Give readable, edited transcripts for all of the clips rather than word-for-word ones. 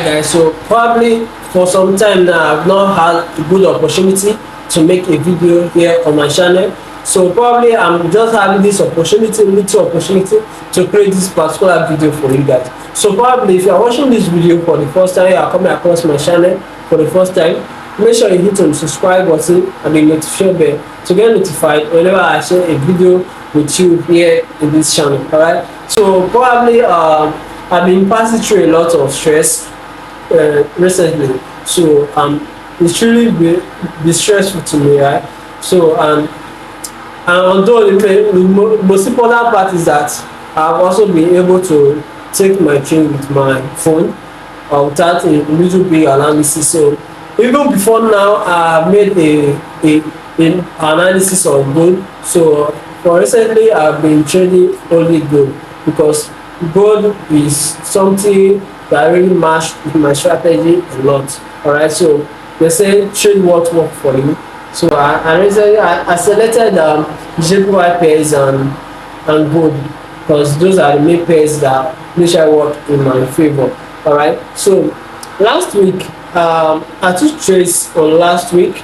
Alright guys, so probably for some time now I've not had a good opportunity to make a video here on my channel. So probably I'm just having this opportunity, little opportunity to create this particular video for you guys. So probably if you are watching this video for the first time, you are coming across my channel for the first time, make sure you hit on the subscribe button and the notification bell to get notified whenever I share a video with you here in this channel. Alright, so probably I've been passing through a lot of stress recently, so it's really be stressful to me, right? So and although the most important part is that I've also been able to take my train with my phone without a little bit analysis. So even before now I've made a analysis of gold. So for recently I've been trading only gold because gold is something that really matched with my strategy a lot. Alright, so they say trade what work for you. So I recently I selected JPY pairs and gold because those are the main pairs that usually work in my favor. Alright, so last week I took trades on last week,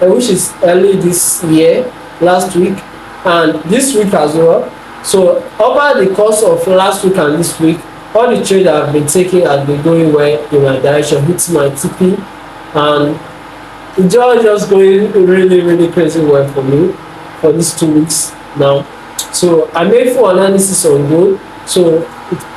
which is early this year, last week and this week as well. So over the course of last week and this week, all the trade I've been taking has been going well in my direction, hits my TP, and it's just going really crazy well for me for these 2 weeks now. So I made full analysis on gold. So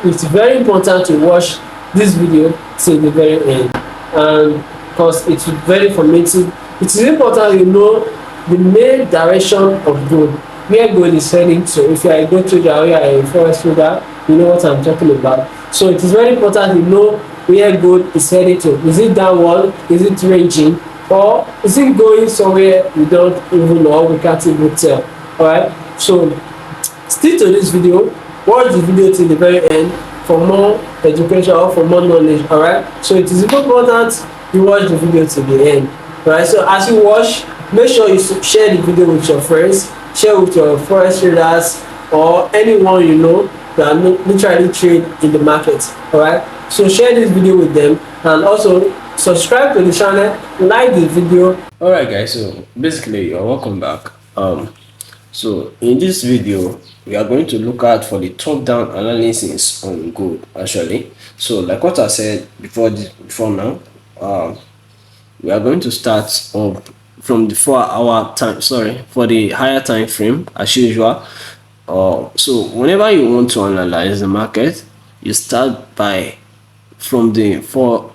it's very important to watch this video till the very end, and because it's very informative. It is important you know the main direction of gold, where gold is heading to. If you are a gold trader or you are a forex trader, you know what I'm talking about. So it is very important you know where gold is heading to. Is it downward? Is it ranging? Or is it going somewhere we don't even know, we can't even tell? Alright, so stick to this video, watch the video till the very end for more education or for more knowledge. Alright, so it is important you watch the video till the end. Alright, so as you watch, make sure you share the video with your friends, share with your forex traders or anyone you know that literally trade in the market. Alright, so share this video with them and also subscribe to the channel, like the video. Alright guys, so basically you're welcome back. So in this video we are going to look at for the top down analysis on gold actually. So like what I said before now, we are going to start off from the 4-hour time, for the higher time frame as usual. So whenever you want to analyze the market, you start by from the 4.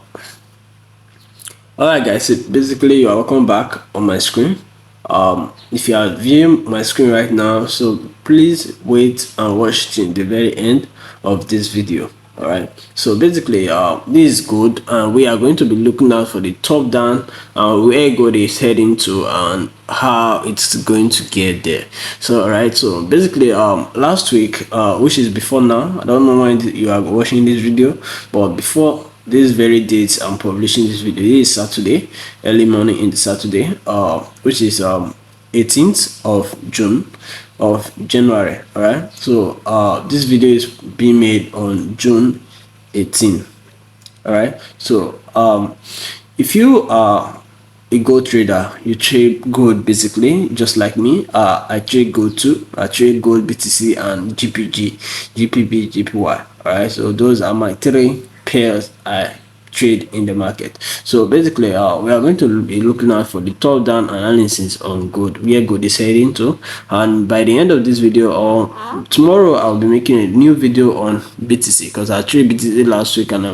Alright guys, so basically you are welcome back on my screen. If you are viewing my screen right now, so please wait and watch till the very end of this video. Alright, so basically this is good and we are going to be looking out for the top down and where gold is heading to and how it's going to get there. So alright, so basically last week, which is before now, I don't know when you are watching this video, but before this very date I'm publishing this video, it is Saturday, early morning in the Saturday, which is 18th of June of January. All right, so this video is being made on June 18. All right, so if you are a gold trader, you trade gold basically just like me. I trade gold too. I trade gold, BTC and GPB, GPY. All right, so those are my 3 pairs I trade in the market. So basically we are going to be looking out for the top down analysis on gold, where gold is heading to, and by the end of this video or tomorrow I'll be making a new video on BTC because I traded BTC last week and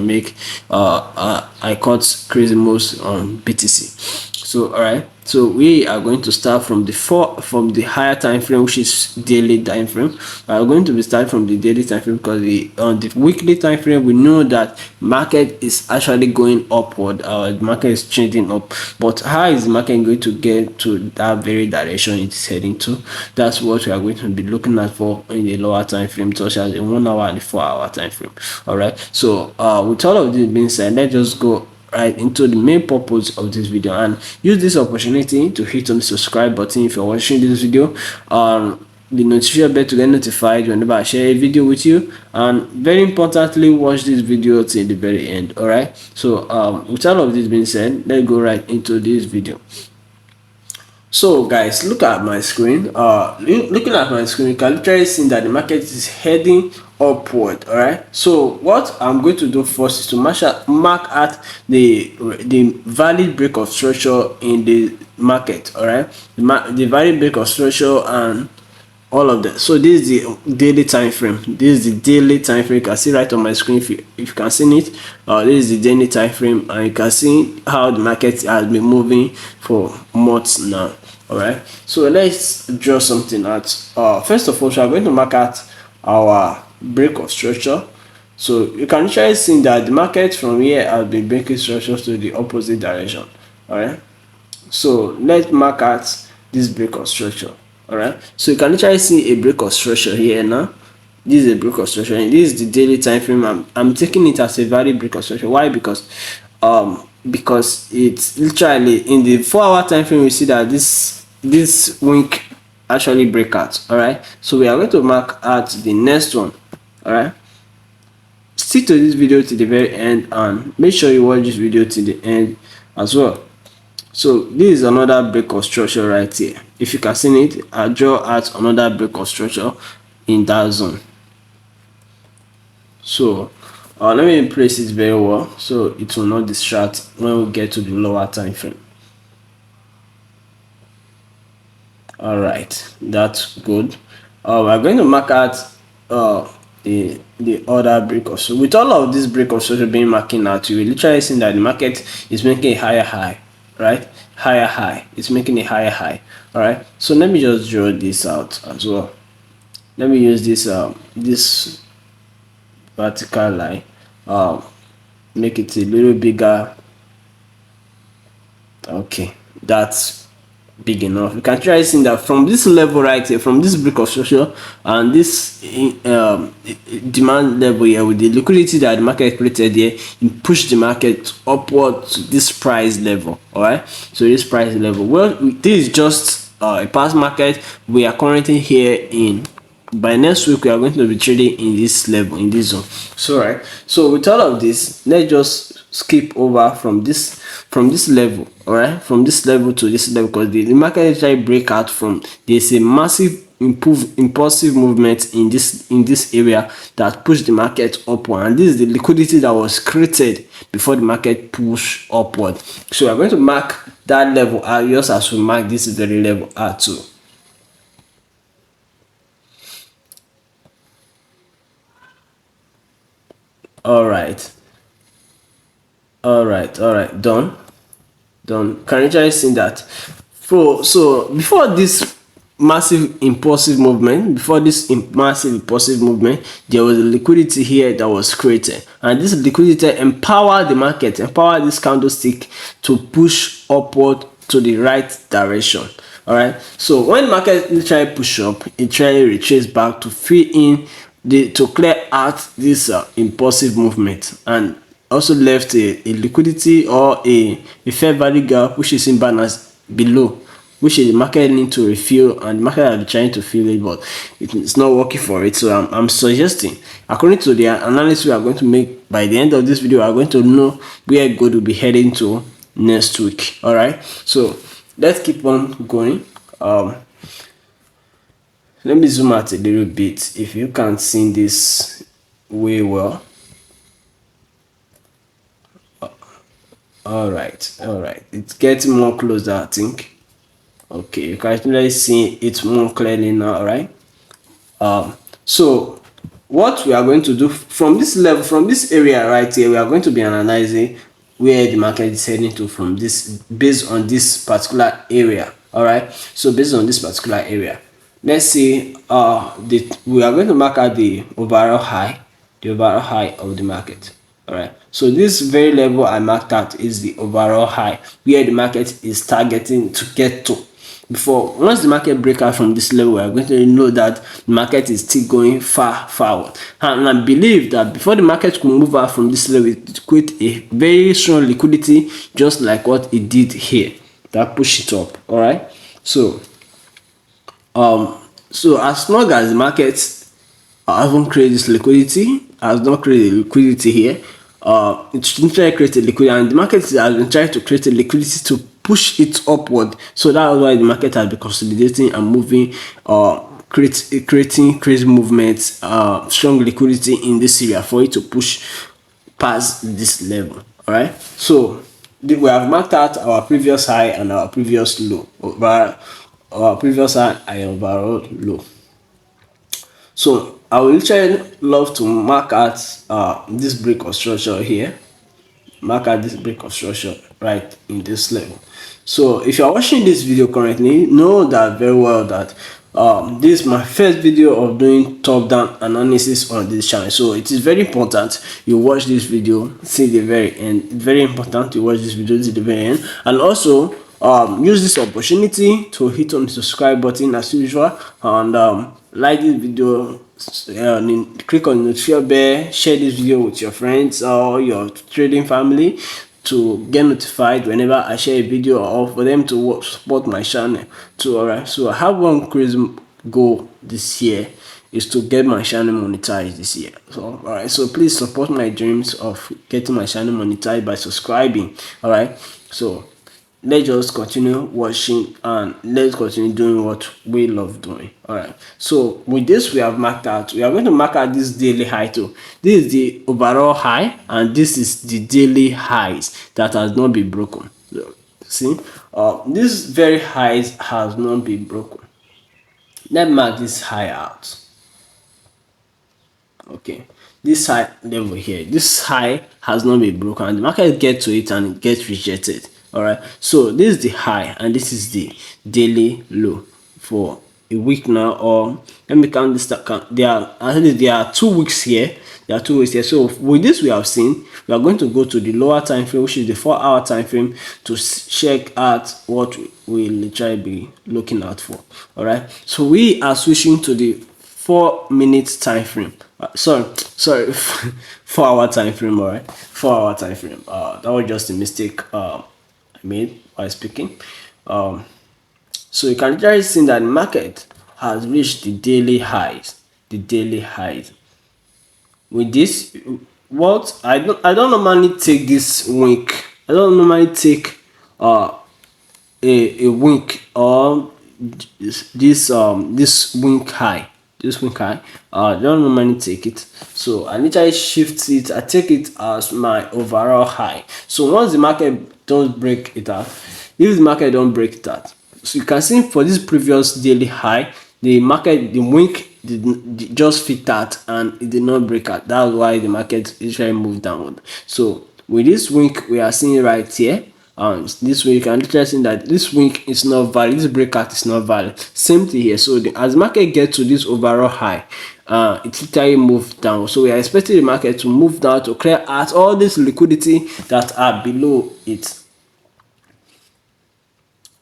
I caught crazy moves on BTC. So alright, so we are going to start from the higher time frame, which is daily time frame. We are going to be starting from the daily time frame because on the weekly time frame we know that market is actually going upward. The market is trending up, but how is the market going to get to that very direction it is heading to? That's what we are going to be looking at for in the lower time frame, such as in 1 hour and the 4-hour time frame. Alright, so with all of this being said, let's just go right into the main purpose of this video and use this opportunity to hit on the subscribe button if you're watching this video. the notification bell to get notified whenever I share a video with you, and very importantly, watch this video till the very end. All right, so with all of this being said, let's go right into this video. So guys, look at my screen. Looking at my screen, you can literally see that the market is heading upward. All right, so what I'm going to do first is to mark at the valid break of structure in the market. All right, the valid break of structure and all of that. So this is the daily time frame. This is the daily time frame. You can see right on my screen if you can see it. This is the daily time frame, and you can see how the market has been moving for months now. All right, so let's draw something out. First of all, we are going to mark out our break of structure. So you can try see that the market from here has been breaking structures to the opposite direction. All right, so let's mark out this break of structure. All right, so you can literally see a break of structure here now. This is a break of structure, and this is the daily time frame. I'm taking it as a valid break of structure. Why? Because it's literally in the 4-hour time frame. We see that this wick actually break out. All right, so we are going to mark out the next one. All right, stick to this video to the very end, and make sure you watch this video to the end as well. So this is another break of structure right here. If you can see it, I draw out another break of structure in that zone. So let me place it very well so it will not distract when we get to the lower time frame. All right, that's good. We're going to mark out the other break of structure. With all of this break of structure being marking out, you will literally see that the market is making a higher high. Right, higher high, it's making a higher high. All right, so let me just draw this out as well. Let me use this this vertical line, make it a little bigger. Okay, that's big enough. You can try seeing that from this level right here, from this break of structure and this demand level here, with the liquidity that the market created here, you push the market upward to this price level. All right, so this price level, well, this is just a past market. We are currently here in, by next week we are going to be trading in this level, in this zone. So right, so with all of this, let's just skip over from this level. All right, from this level to this level, because the market actually break out from, there's a massive impulsive movement in this area that pushed the market upward, and this is the liquidity that was created before the market push upward. So we are going to mark that level out just as we mark this very level out too. All right, done. Can you try see that? So before this massive impulsive movement, there was a liquidity here that was created, and this liquidity empowered the market, empowered this candlestick to push upward to the right direction. All right, so when the market literally push up, it try retrace back to fill in to clear out this impulsive movement, and also left a liquidity or a fair value gap which is in balance below, which is the market need to refill, and the market are trying to fill it, but it's not working for it. So I'm suggesting, according to the analysis we are going to make by the end of this video, we are going to know where gold will be heading to next week. All right, so let's keep on going. Let me zoom out a little bit if you can't see this way well. All right, it's getting more closer, I think. Okay, you can actually see it more clearly now. All right, so what we are going to do from this level, from this area right here, we are going to be analyzing where the market is heading to from this, based on this particular area. All right, so based on this particular area, let's see, we are going to mark out the overall high of the market. All right, so this very level I marked out is the overall high where the market is targeting to get to. Before, once the market break out from this level, we are going to know that the market is still going forward, and I believe that before the market could move out from this level, it create a very strong liquidity, just like what it did here, that push it up. All right, so So as long as the market haven't created this liquidity, has not created liquidity here, it shouldn't try to create a liquidity, and the market has been trying to create a liquidity to push it upward. So that's why the market has been consolidating and moving, creating crazy movements, strong liquidity in this area for it to push past this level. All right, so we have marked out our previous high and our previous low, our previous high and overall low. So I will literally love to mark out this break of structure here, mark out this break of structure right in this level. So if you are watching this video currently, know that very well that this is my first video of doing top down analysis on this channel. So it is very important you watch this video see the very end. Very important you watch this video to the very end, and also use this opportunity to hit on the subscribe button as usual, and like this video, click on the notification bell, share this video with your friends or your trading family to get notified whenever I share a video, or for them to support my channel too. Alright, so I have one crazy goal this year, is to get my channel monetized this year. So alright, so please support my dreams of getting my channel monetized by subscribing. Alright, so let's just continue watching and let's continue doing what we love doing. All right, so with this we have marked out, we are going to mark out this daily high too. This is the overall high and this is the daily highs that has not been broken. So, see, this very highs has not been broken. Let's mark this high out. Okay, this high level here, this high has not been broken, the market gets to it and it gets rejected. All right, so this is the high and this is the daily low for a week now, or let me count this. There are 2 weeks here. There are 2 weeks here. So with this we have seen, we are going to go to the lower time frame, which is the 4-hour time frame, to check out what we literally be looking out for. All right, so we are switching to the 4-minute time frame. Sorry, 4-hour time frame. All right, 4-hour time frame. That was just a mistake I made while speaking. So you can literally see that the market has reached the daily highs. The daily highs. With this, what I don't normally take this week. I don't normally take a week or this week high. This week high. I don't normally take it. So I literally shift it. I take it as my overall high. So once the market don't break it out, if the market don't break it out, so you can see for this previous daily high, the market, the week did just fit that and it did not break out. That's why the market usually moved downward. So with this week we are seeing right here, this week, and literally see that this week is not valid, this breakout is not valid. Same thing here. So as the market gets to this overall high, it literally moved down. So we are expecting the market to move down to clear out all this liquidity that are below it.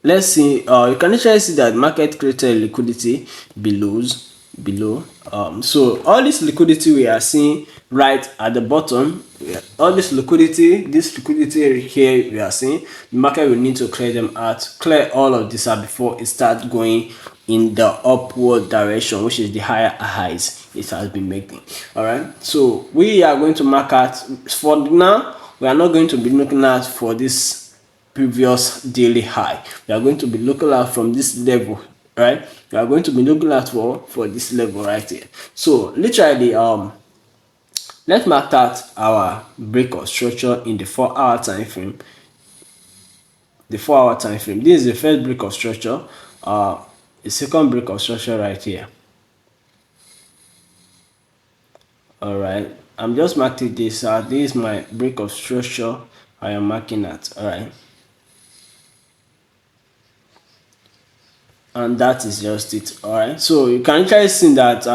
Let's see, you can literally see that the market created liquidity below. So all this liquidity we are seeing right at the bottom, all this liquidity here we are seeing, the market will need to clear them out, clear all of this out before it starts going in the upward direction, which is the higher highs it has been making. All right, so we are going to mark out, for now we are not going to be looking at for this previous daily high. We are going to be looking at from this level, right? We are going to be looking at for this level right here. So literally, let's mark out our break of structure in the 4-hour time frame. The 4-hour time frame. This is the first break of structure. The second break of structure right here. All right, I'm just marking this. This is my break of structure I am marking at. All right. And that is just it. All right, so you can try see that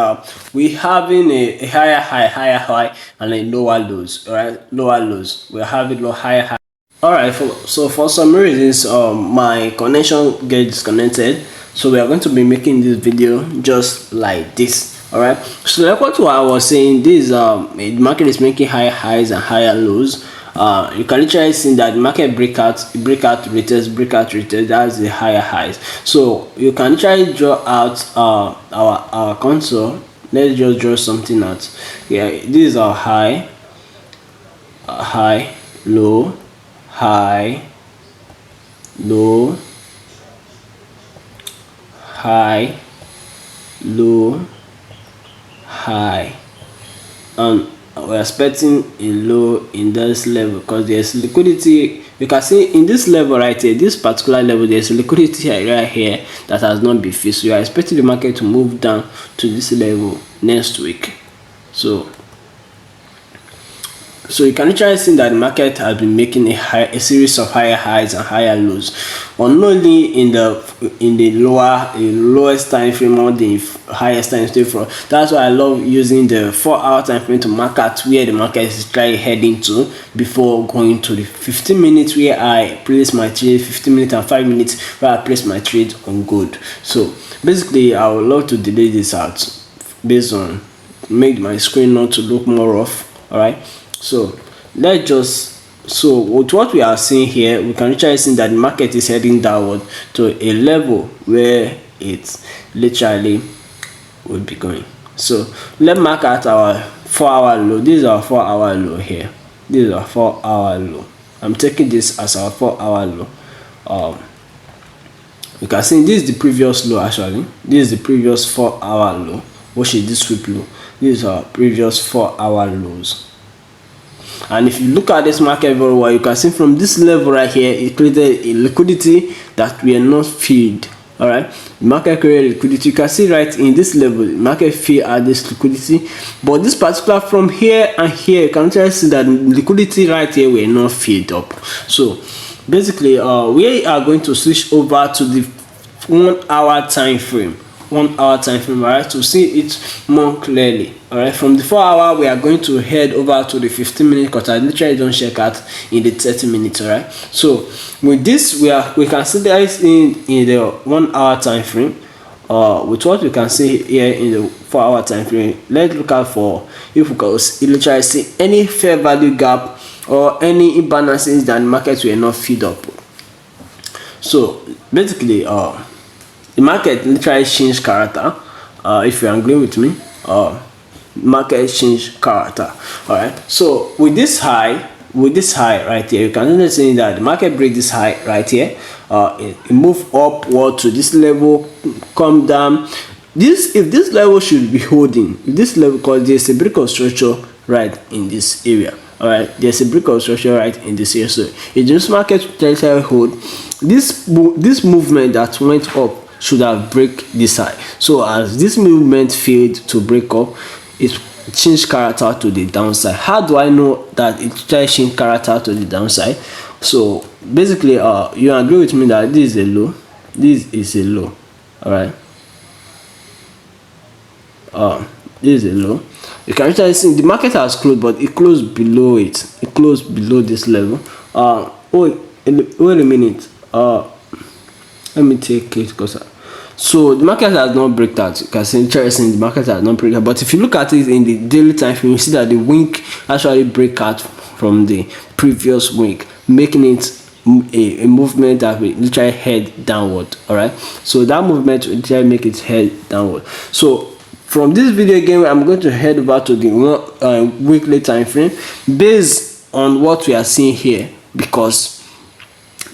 we having a higher high and a lower lows. All right, lower lows, we're having higher high. All right, so for some reasons my connection gets disconnected, so we are going to be making this video just like this. All right, so like what I was saying, this the market is making higher highs and higher lows, You can literally see that the market breakout retest, that's the higher highs. So you can literally draw out our contour. Let's just draw something out. Yeah, this is our high, high, low, high, low, high, low, high, and we're expecting a low in this level because there's liquidity. You can see in this level right here, this particular level, there's liquidity right here that has not been fixed. So you are expecting the market to move down to this level next week. So you can literally see that the market has been making a series of higher highs and higher lows, or not only in the lowest time frame or the highest time frame. That's why I love using the 4-hour time frame to mark out where the market is trying heading to before going to the 15 minutes where I place my trade, 15 minutes and 5 minutes where I place my trade on gold. So basically, I would love to delete this out based on make my screen not to look more rough. All right. So let's just, so with what we are seeing here, we can literally see that the market is heading downward to a level where it's literally will be going. So let's mark out our 4-hour low. This is our 4-hour low here. This is our 4-hour low. I'm taking this as our 4-hour low. You can see this is the previous low. Actually, this is the previous 4-hour low, which is this sweep low. This is our previous 4-hour lows. And if you look at this market very well, you can see from this level right here, it created a liquidity that we are not filled. All right, the market created liquidity. You can see right in this level, the market filled at this liquidity, but this particular from here and here, you can try to see that liquidity right here were not filled up. So basically, we are going to switch over to the 1-hour time frame. 1-hour time frame, right, to see it more clearly. All right, from the 4-hour we are going to head over to the 15-minute because I literally don't check out in the 30 minutes. All right, so with this we can see that in the 1-hour time frame. With what we can see here in the 4-hour time frame, let's look out for if we can literally see any fair value gap or any imbalances that the markets were not filled up. So basically, the market literally changed character. If you agree with me, market changed character. All right, so with this high right here, you can see that the market break this high right here. It move upward to this level, come down. If this level should be holding, this level, because there's a break of structure right in this area. All right, there's a break of structure right in this area. So if this market hold, this movement that went up should have break this high. So as this movement failed to break up, it changed character to the downside. How do I know that it changed character to the downside? So basically, you agree with me that this is a low, this is a low. All right, this is a low. You can actually see the market has closed, but it closed below it. It closed below this level. Wait a minute. Let me take it because so the market has not break out. You can see interesting, the market has not break out. But if you look at it in the daily time frame, you see that the wick actually break out from the previous week, making it a movement that will literally head downward. All right, so that movement will literally make it head downward. So from this video again, I'm going to head over to the weekly time frame based on what we are seeing here, because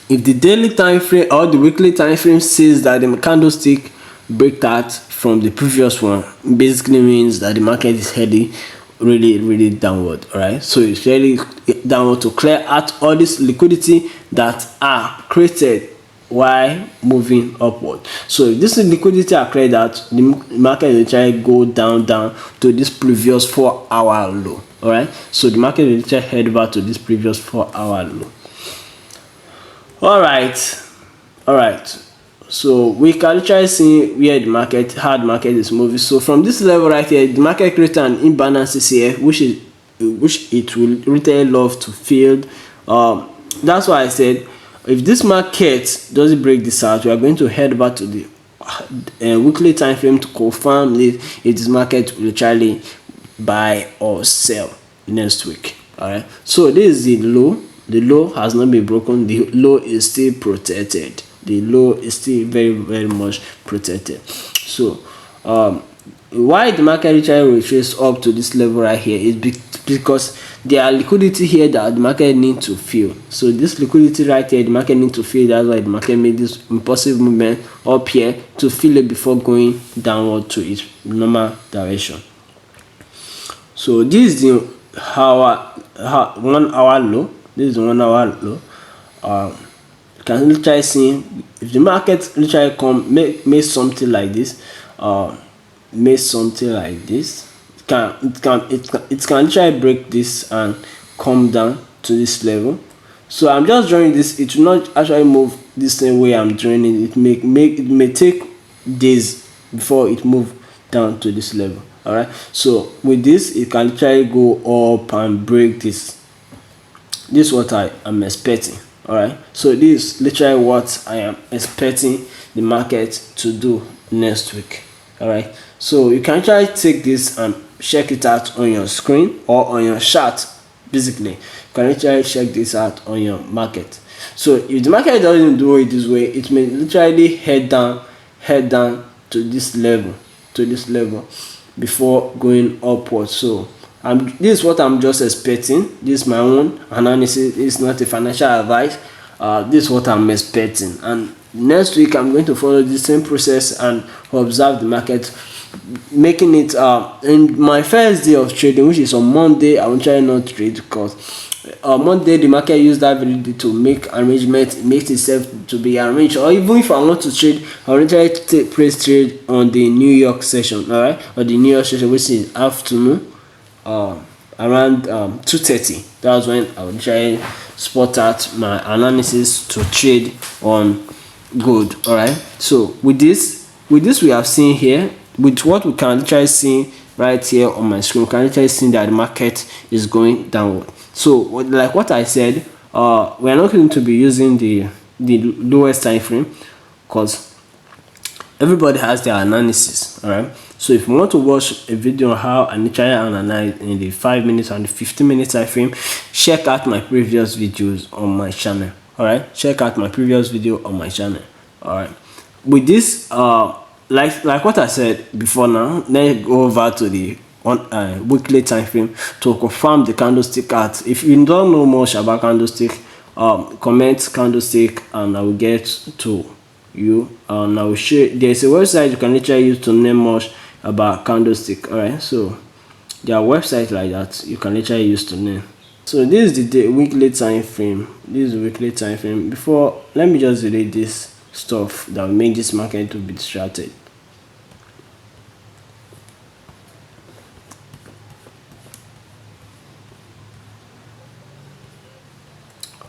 if the daily time frame or the weekly time frame says that the candlestick break out from the previous one, basically means that the market is heading really downward. All right, so it's really downward to clear out all this liquidity that are created while moving upward. So if this liquidity are cleared out, the market will try to go down to this previous 4-hour low. All right, so the market will try to head over to this previous 4-hour low. All right, so we can try to see where the market, how the market is moving. So from this level right here, the market created an imbalance here, which it will really love to fill. That's why I said if this market doesn't break this out, we are going to head back to the weekly time frame to confirm if this market will literally buy or sell next week. All right, so this is the low. The low has not been broken. The low is still protected. The low is still very much protected. So why the market literally retrace up to this level right here is because there are liquidity here that the market need to fill. So this liquidity right here, the market need to fill. That's why the market made this impulsive movement up here to fill it before going downward to its normal direction. So this is the 1 hour low. This is the 1 hour low. You can literally see if the market literally make something like this, it can literally break this and come down to this level. So I'm just drawing this. It will not actually move the same way I'm drawing it. It may take days before it move down to this level. All right, so with this it can literally go up and break this. This is what I am expecting. All right, so this is literally what I am expecting the market to do next week. All right, so you can try take this and check it out on your screen or on your chart. Basically, you can literally check this out on your market. So if the market doesn't do it this way, it may literally head down to this level before going upward. So this is what I'm just expecting. This is my own analysis. It's not a financial advice. This is what I'm expecting, and next week I'm going to follow the same process and observe the market, making it in my first day of trading, which is on Monday. I will try not trade because on Monday the market used that very day to make arrangement. It makes itself to be arranged, or even if I want to trade, I will try to take place trade on the New York session. All right, or the New York session, which is afternoon, around 2:30. That's when I will try spot out my analysis to trade on gold. All right, so with this we have seen here, with what we can try see right here on my screen, we can try see that the market is going downward. So like what I said, we are not going to be using the lowest time frame because everybody has their analysis. All right, so if you want to watch a video on how I try and analyze in the 5 minutes and the 15 minute time frame, check out my previous videos on my channel. All right, check out my previous video on my channel. All right, with this like what I said before, now let's go over to the weekly time frame to confirm the candlestick art. If you don't know much about candlestick, comment candlestick and I will get to you, and I will share. There's a website you can literally use to learn much about candlestick. All right, so there are websites like that you can literally use to learn. So this is the weekly time frame. This is the weekly time frame. Before, let me just delete this stuff that will make this market to be distracted.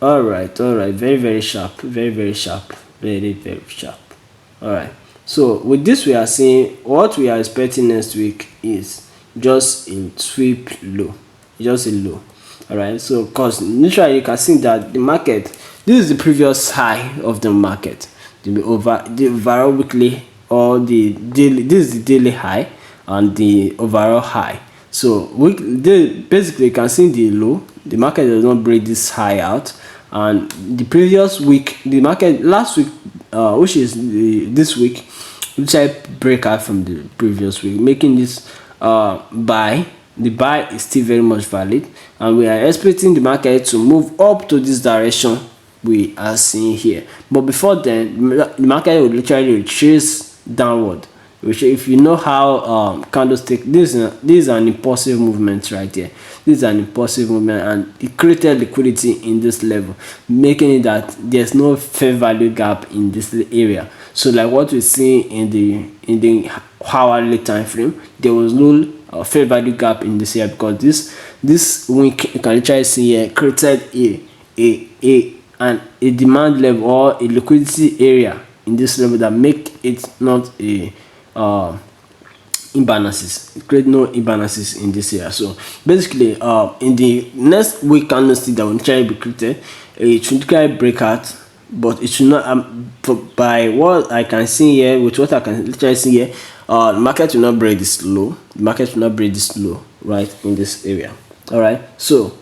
All right, very sharp, very sharp, very sharp. All right, so with this we are seeing what we are expecting next week is just a sweep low, just a low. All right, so because literally you can see that the market, this is the previous high of the market, the overall weekly or the daily. This is the daily high and the overall high. So basically you can see the low. The market does not break this high out, and the previous week, the market last week, which is this week, which I break out from the previous week, making this buy. The buy is still very much valid, and we are expecting the market to move up to this direction we are seeing here. But before then, the market will literally retrace downward. Which, if you know how candlestick, this is an impulsive movement right here. This is an impulsive movement, and it created liquidity in this level, making it that there's no fair value gap in this area. So like what we see in the hourly time frame, there was no fair value gap in this area, because this week you can literally see here created a demand level or a liquidity area in this level that make it not a imbalances. Create no imbalances in this area. So basically in the next week candlestick that will try to be created, it should try break out, but it should not by what I can see here, with what I can literally see here, the market will not break this low. The market will not break this low right in this area. All right, so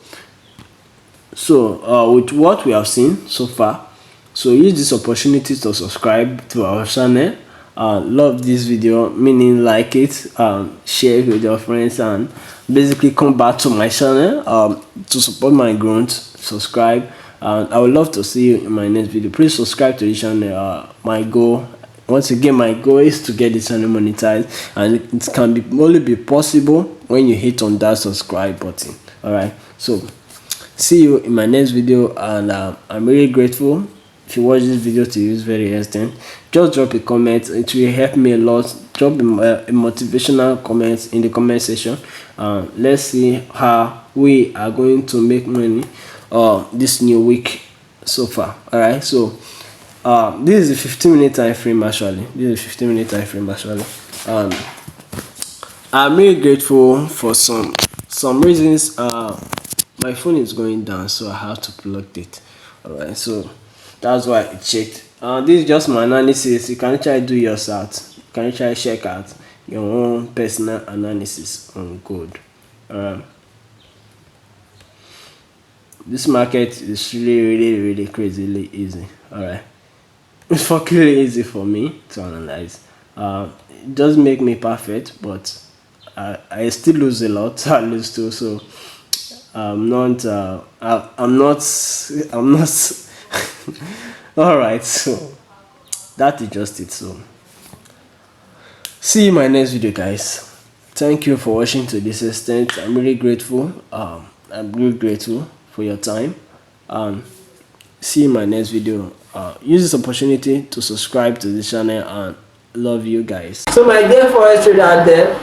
So with what we have seen so far, so use this opportunity to subscribe to our channel. Love this video, meaning like it, share it with your friends, and basically come back to my channel to support my growth. Subscribe, and I would love to see you in my next video. Please subscribe to the channel. My goal, once again, my goal is to get the channel monetized, and it can be only be possible when you hit on that subscribe button. All right, so see you in my next video, and I'm really grateful if you watch this video to this very extent. Just drop a comment, it will help me a lot. Drop a motivational comment in the comment section. Let's see how we are going to make money this new week so far. All right, so this is a 15-minute time frame actually. I'm really grateful for some reasons. My phone is going down, so I have to plug it. All right, so that's why I checked. This is just my analysis. You can try do yourself. You can try check out your own personal analysis on gold. This market is really crazily easy. All right, it's fucking really easy for me to analyze. It doesn't make me perfect, but I still lose a lot. I lose too, so I'm not all right, so that is just it. So see you in my next video, guys. Thank you for watching to this extent. I'm really grateful. I'm really grateful for your time. See you in my next video. Use this opportunity to subscribe to the channel, and love you guys. So my dear forex trader out there,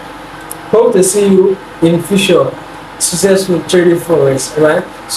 hope to see you in future successful trading forex, right? So